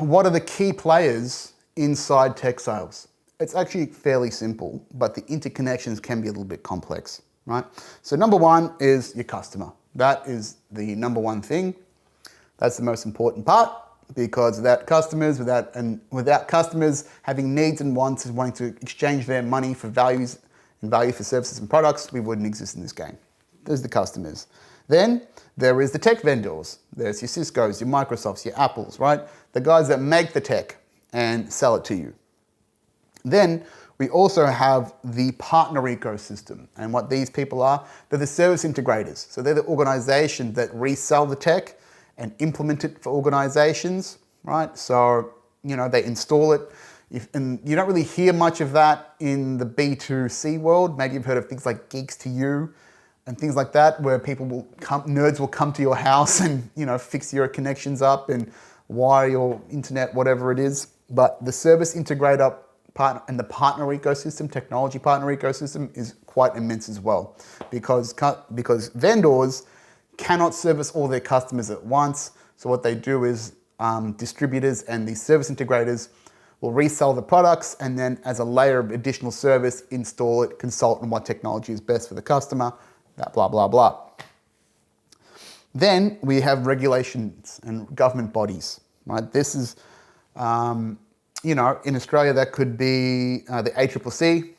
what are the key players inside tech sales? It's actually fairly simple, but the interconnections can be a little bit complex, right? So number one is your customer. That is the number one thing. That's the most important part, because without customers having needs and wants and wanting to exchange their money for values and value for services and products, we wouldn't exist in this game. There's the customers. Then there is the tech vendors. There's your Cisco's, your Microsoft's, your Apple's, right? The guys that make the tech and sell it to you. Then we also have the partner ecosystem. And what these people are, they're the service integrators. So they're the organizations that resell the tech and implement it for organizations, right? So, they install it. And you don't really hear much of that in the B2C world. Maybe you've heard of things like Geeks to You and things like that, where nerds will come to your house and, fix your connections up and wire your internet, whatever it is. But the service integrator partner and the partner ecosystem, technology partner ecosystem, is quite immense as well, because vendors cannot service all their customers at once. So what they do is distributors and these service integrators will resell the products, and then as a layer of additional service, install it, consult on what technology is best for the customer, that blah, blah, blah. Then we have regulations and government bodies, right? This is, in Australia, that could be the ACCC,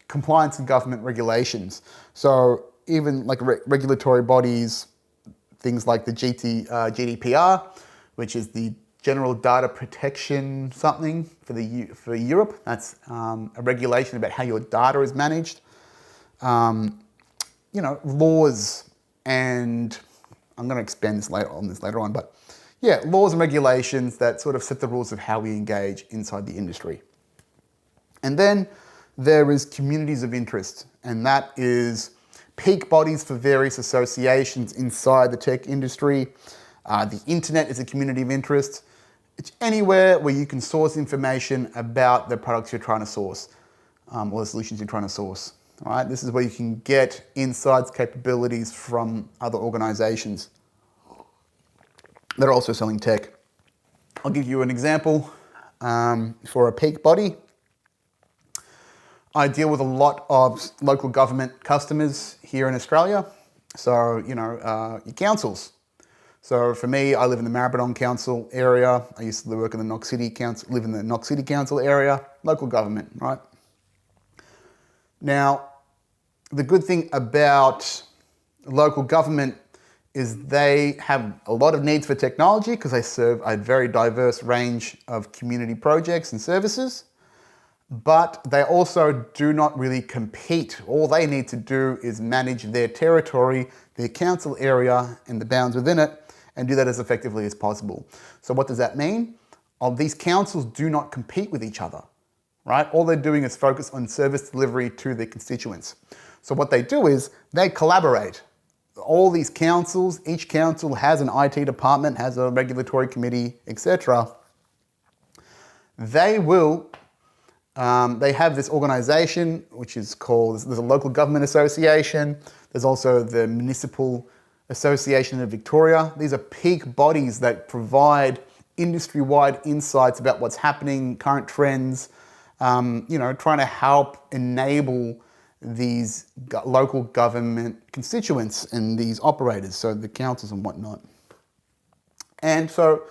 compliance and government regulations. So even like regulatory bodies, things like the GDPR, which is the General Data Protection something for Europe. That's a regulation about how your data is managed. Laws, and I'm going to expand this later on, but yeah, laws and regulations that sort of set the rules of how we engage inside the industry. And then there is communities of interest, and that is peak bodies for various associations inside the tech industry. The internet is a community of interest. It's anywhere where you can source information about the products you're trying to source, or the solutions you're trying to source. All right? This is where you can get insights, capabilities from other organizations that are also selling tech. I'll give you an example. For a peak body, I deal with a lot of local government customers here in Australia. So, your councils. So for me, I live in the Maribyrnong Council area. I used to live in the Knox City Council area, local government, right? Now, the good thing about local government is they have a lot of needs for technology because they serve a very diverse range of community projects and services. But they also do not really compete. All they need to do is manage their territory, their council area, and the bounds within it, and do that as effectively as possible. So what does that mean? These councils do not compete with each other, right? All they're doing is focus on service delivery to their constituents. So what they do is they collaborate. All these councils, each council has an IT department, has a regulatory committee, etc. They have this organization, which is called, there's a local government association. There's also the Municipal Association of Victoria. These are peak bodies that provide industry-wide insights about what's happening, current trends, trying to help enable these local government constituents and these operators, so the councils and whatnot. And so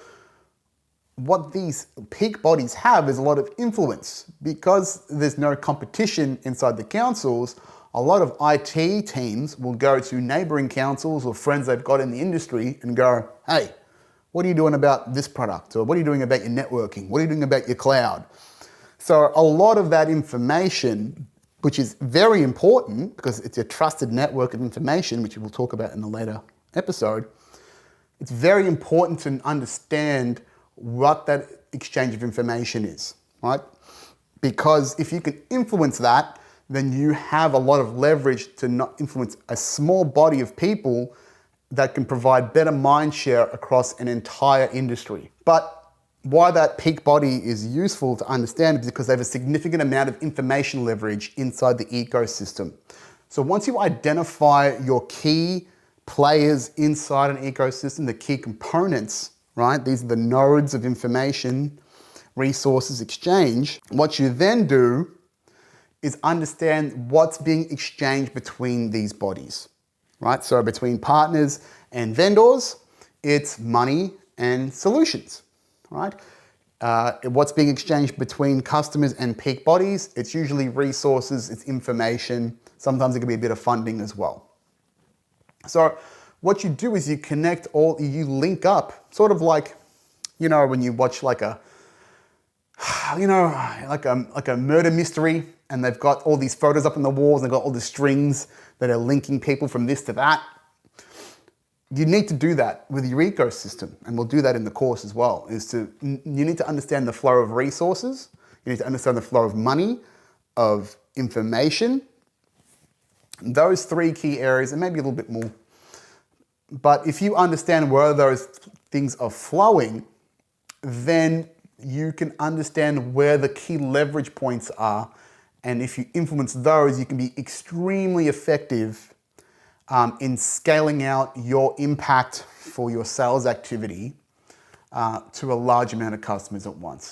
what these peak bodies have is a lot of influence. Because there's no competition inside the councils, a lot of IT teams will go to neighboring councils or friends they've got in the industry and go, hey, what are you doing about this product? Or what are you doing about your networking? What are you doing about your cloud? So a lot of that information, which is very important because it's a trusted network of information, which we'll talk about in a later episode, it's very important to understand what that exchange of information is, right? Because if you can influence that, then you have a lot of leverage to not influence a small body of people that can provide better mind share across an entire industry. But why that peak body is useful to understand is because they have a significant amount of information leverage inside the ecosystem. So once you identify your key players inside an ecosystem, the key components right? These are the nodes of information, resources exchange. What you then do is understand what's being exchanged between these bodies, right? So between partners and vendors, it's money and solutions, right? What's being exchanged between customers and peak bodies, it's usually resources, it's information, sometimes it can be a bit of funding as well. So what you do is you connect you link up, sort of like, when you watch like a murder mystery, and they've got all these photos up on the walls, and they've got all the strings that are linking people from this to that. You need to do that with your ecosystem, and we'll do that in the course as well, you need to understand the flow of resources, you need to understand the flow of money, of information, those three key areas, and maybe a little bit more. But if you understand where those things are flowing, then you can understand where the key leverage points are. And if you influence those, you can be extremely effective in scaling out your impact for your sales activity to a large amount of customers at once.